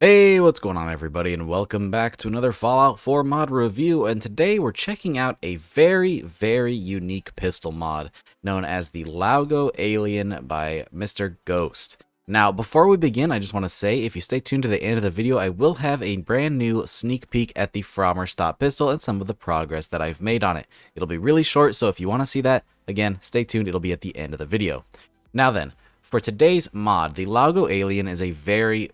Hey, what's going on everybody, and welcome back to another Fallout 4 mod review, and today we're checking out a very unique pistol mod known as the Laugo Alien by Mr. Ghost. Now, before we begin, I just want to say, if you stay tuned to the end of the video, I will have a brand new sneak peek at the Frommer Stop pistol and some of the progress that I've made on it. It'll be really short, so if you want to see that, again, stay tuned, it'll be at the end of the video. Now then, for today's mod, the Laugo Alien is a very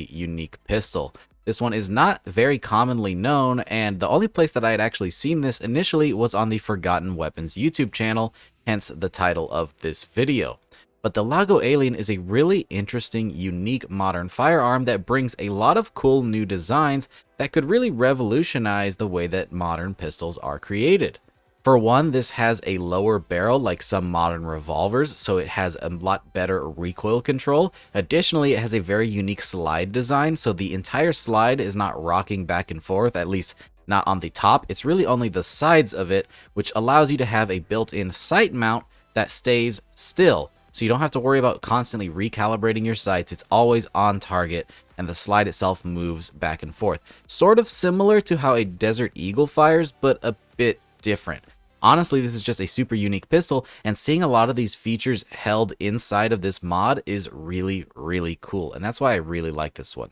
unique pistol. This one is not very commonly known, and the only place that I had actually seen this initially was on the Forgotten Weapons YouTube channel, hence the title of this video. But the Laugo Alien is a really interesting, unique modern firearm that brings a lot of cool new designs that could really revolutionize the way that modern pistols are created. For one, this has a lower barrel like some modern revolvers, so it has a lot better recoil control. Additionally, it has a very unique slide design, so the entire slide is not rocking back and forth, at least not on the top. It's really only the sides of it, which allows you to have a built-in sight mount that stays still. So you don't have to worry about constantly recalibrating your sights. It's always on target, and the slide itself moves back and forth. Sort of similar to how a Desert Eagle fires, but a bit different. Honestly, this is just a super unique pistol, and seeing a lot of these features held inside of this mod is really cool, and that's why I really like this one.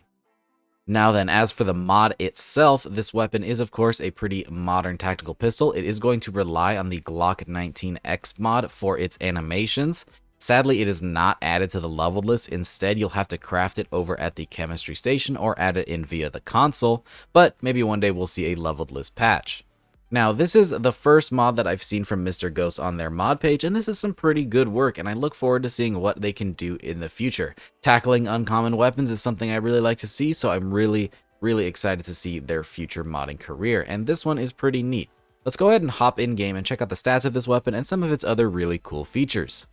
Now then, as for the mod itself, this weapon is of course a pretty modern tactical pistol. It is going to rely on the Glock 19X mod for its animations. Sadly, it is not added to the leveled list. Instead, you'll have to craft it over at the chemistry station or add it in via the console, but maybe one day we'll see a leveled list patch. Now, this is the first mod that I've seen from Mr. Ghost on their mod page, and this is some pretty good work, and I look forward to seeing what they can do in the future. Tackling uncommon weapons is something I really like to see, so I'm really excited to see their future modding career, and this one is pretty neat. Let's go ahead and hop in game and check out the stats of this weapon and some of its other really cool features.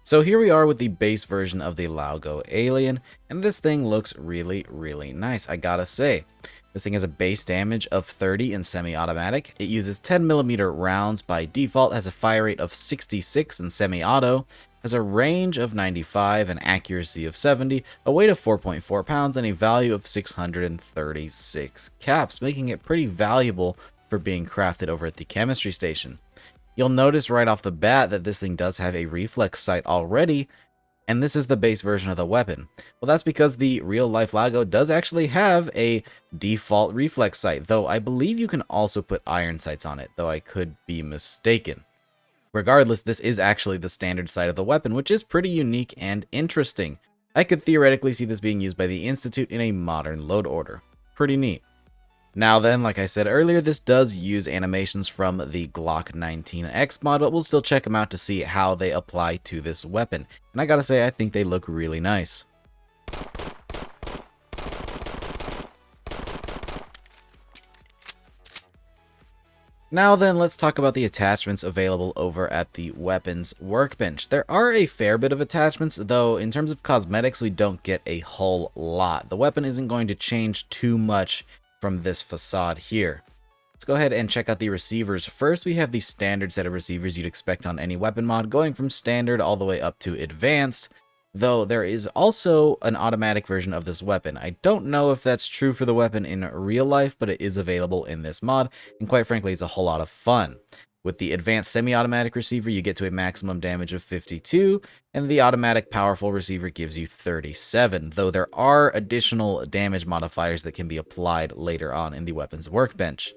So here we are with the base version of the Laugo Alien, and this thing looks really nice, I gotta say. This thing has a base damage of 30 in semi-automatic. It uses 10mm rounds by default, has a fire rate of 66 in semi-auto, has a range of 95, an accuracy of 70, a weight of 4.4 pounds, and a value of 636 caps, making it pretty valuable for being crafted over at the chemistry station. You'll notice right off the bat that this thing does have a reflex sight already, and this is the base version of the weapon. Well, that's because the real-life Laugo does actually have a default reflex sight, though I believe you can also put iron sights on it, though I could be mistaken. Regardless, this is actually the standard sight of the weapon, which is pretty unique and interesting. I could theoretically see this being used by the Institute in a modern load order. Pretty neat. Now then, like I said earlier, this does use animations from the Glock 19X mod, but we'll still check them out to see how they apply to this weapon. And I gotta say, I think they look really nice. Now then, let's talk about the attachments available over at the weapons workbench. There are a fair bit of attachments, though in terms of cosmetics, we don't get a whole lot. The weapon isn't going to change too much from this facade here. Let's go ahead and check out the receivers. First, we have the standard set of receivers you'd expect on any weapon mod, going from standard all the way up to advanced, though there is also an automatic version of this weapon. I don't know if that's true for the weapon in real life, but it is available in this mod, and quite frankly, it's a whole lot of fun. With the advanced semi-automatic receiver, you get to a maximum damage of 52, and the automatic powerful receiver gives you 37, though there are additional damage modifiers that can be applied later on in the weapons workbench.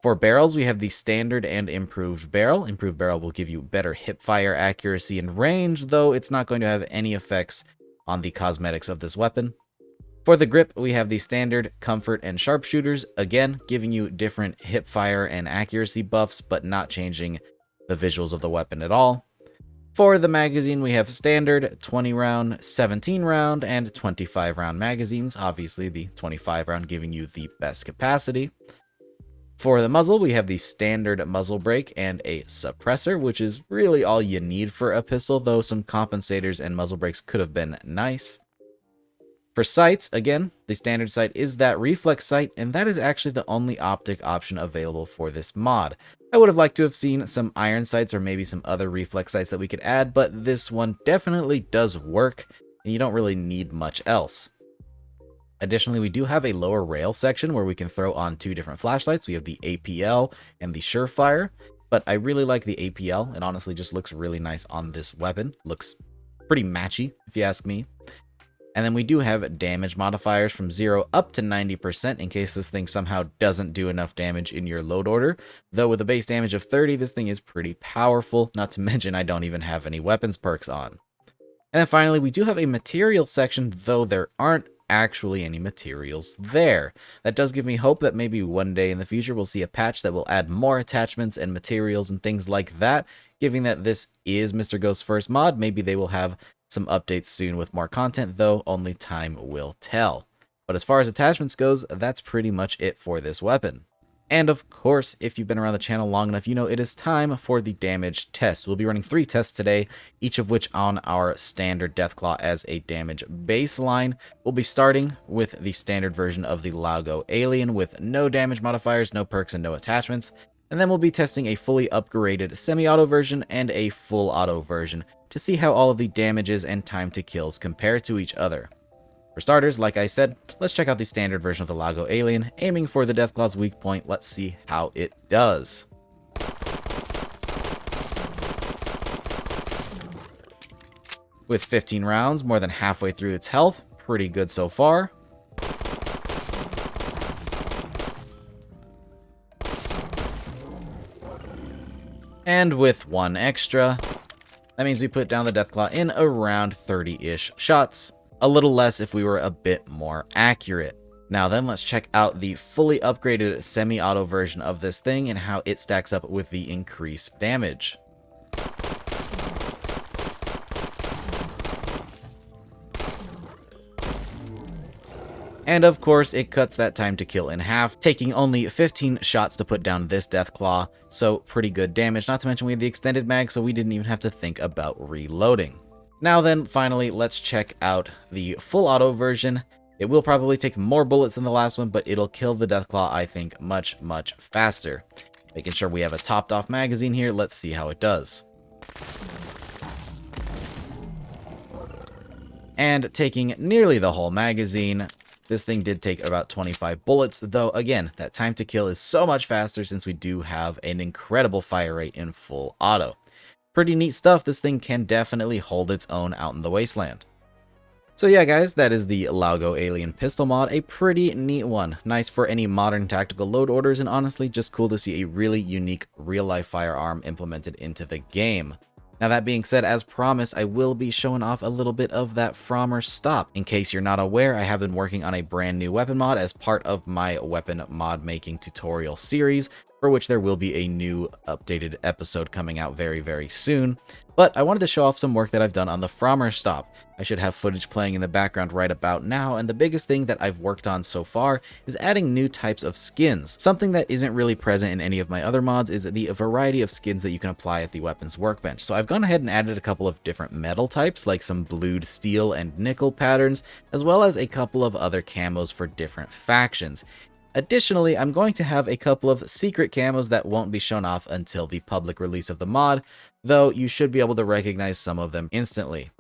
For barrels, we have the standard and improved barrel. Improved barrel will give you better hipfire accuracy and range, though it's not going to have any effects on the cosmetics of this weapon. For the grip, we have the standard, comfort, and sharpshooters, again, giving you different hipfire and accuracy buffs, but not changing the visuals of the weapon at all. For the magazine, we have standard, 20 round, 17 round, and 25 round magazines, obviously the 25 round giving you the best capacity. For the muzzle, we have the standard muzzle brake and a suppressor, which is really all you need for a pistol, though some compensators and muzzle brakes could have been nice. For sights, again, the standard sight is that reflex sight, and that is actually the only optic option available for this mod. I would have liked to have seen some iron sights or maybe some other reflex sights that we could add, but this one definitely does work, and you don't really need much else. Additionally, we do have a lower rail section where we can throw on 2 different flashlights. We have the APL and the Surefire, but I really like the APL. It honestly just looks really nice on this weapon. Looks pretty matchy, if you ask me. And then we do have damage modifiers from 0 up to 90% in case this thing somehow doesn't do enough damage in your load order. Though with a base damage of 30, this thing is pretty powerful, not to mention I don't even have any weapons perks on. And then finally, we do have a material section, though there aren't actually any materials there. That does give me hope that maybe one day in the future we'll see a patch that will add more attachments and materials and things like that. Given that this is Mr. Ghost's first mod, maybe they will have some updates soon with more content, though only time will tell. But as far as attachments goes, that's pretty much it for this weapon. And of course, if you've been around the channel long enough, you know it is time for the damage test. We'll be running 3 tests today, each of which on our standard Deathclaw as a damage baseline. We'll be starting with the standard version of the Laugo Alien with no damage modifiers, no perks, and no attachments. And then we'll be testing a fully upgraded semi-auto version and a full auto version to see how all of the damages and time to kills compare to each other. For starters, like I said, let's check out the standard version of the Laugo Alien, aiming for the Deathclaw's weak point. Let's see how it does. With 15 rounds, more than halfway through its health, pretty good so far. And with 1 extra, that means we put down the Deathclaw in around 30-ish shots. A little less if we were a bit more accurate. Now then, let's check out the fully upgraded semi-auto version of this thing and how it stacks up with the increased damage. And of course, it cuts that time to kill in half, taking only 15 shots to put down this Deathclaw, so pretty good damage. Not to mention we had the extended mag, so we didn't even have to think about reloading. Now then, finally, let's check out the full auto version. It will probably take more bullets than the last one, but it'll kill the Deathclaw, I think, much, much faster. Making sure we have a topped off magazine here, let's see how it does. And taking nearly the whole magazine, this thing did take about 25 bullets, though again, that time to kill is so much faster since we do have an incredible fire rate in full auto. Pretty neat stuff. This thing can definitely hold its own out in the wasteland. So yeah guys, that is the Laugo Alien pistol mod, a pretty neat one. Nice for any modern tactical load orders, and honestly just cool to see a really unique real-life firearm implemented into the game. Now that being said, as promised, I will be showing off a little bit of that Frommer stop. In case you're not aware, I have been working on a brand new weapon mod as part of my weapon mod making tutorial series, for which there will be a new updated episode coming out very, very soon. But I wanted to show off some work that I've done on the Frommer stop. I should have footage playing in the background right about now, and the biggest thing that I've worked on so far is adding new types of skins. Something that isn't really present in any of my other mods is the variety of skins that you can apply at the weapons workbench. So I've gone ahead and added a couple of different metal types, like some blued steel and nickel patterns, as well as a couple of other camos for different factions. Additionally, I'm going to have a couple of secret camos that won't be shown off until the public release of the mod, though you should be able to recognize some of them instantly.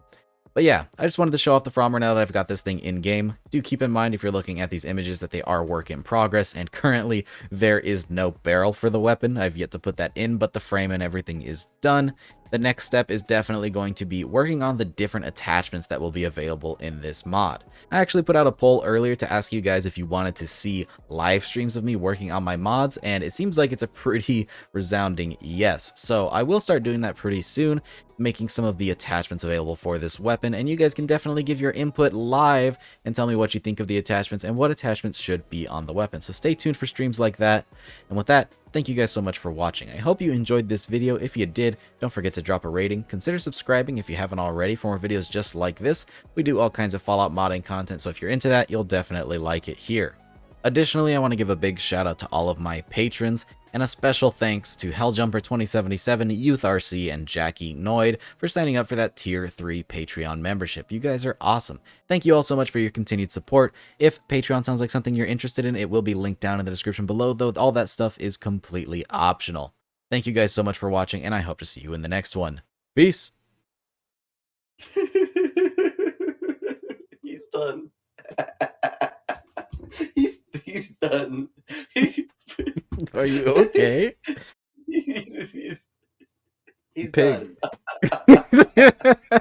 But yeah, I just wanted to show off the Frommer now that I've got this thing in-game. Do keep in mind if you're looking at these images that they are work in progress, and currently there is no barrel for the weapon. I've yet to put that in, but the frame and everything is done. The next step is definitely going to be working on the different attachments that will be available in this mod. I actually put out a poll earlier to ask you guys if you wanted to see live streams of me working on my mods, and it seems like it's a pretty resounding yes. So I will start doing that pretty soon, making some of the attachments available for this weapon, and you guys can definitely give your input live and tell me what you think of the attachments and what attachments should be on the weapon. So stay tuned for streams like that. And with that, thank you guys so much for watching. I hope you enjoyed this video. If you did, don't forget to drop a rating. Consider subscribing if you haven't already for more videos just like this. We do all kinds of Fallout modding content, so if you're into that, you'll definitely like it here. Additionally, I want to give a big shout out to all of my patrons, and a special thanks to Helljumper2077, Youth RC, and Jackie Noid for signing up for that Tier 3 Patreon membership. You guys are awesome. Thank you all so much for your continued support. If Patreon sounds like something you're interested in, it will be linked down in the description below, though all that stuff is completely optional. Thank you guys so much for watching, and I hope to see you in the next one. Peace! He's done. He's done. Are you okay? He's Pig. done.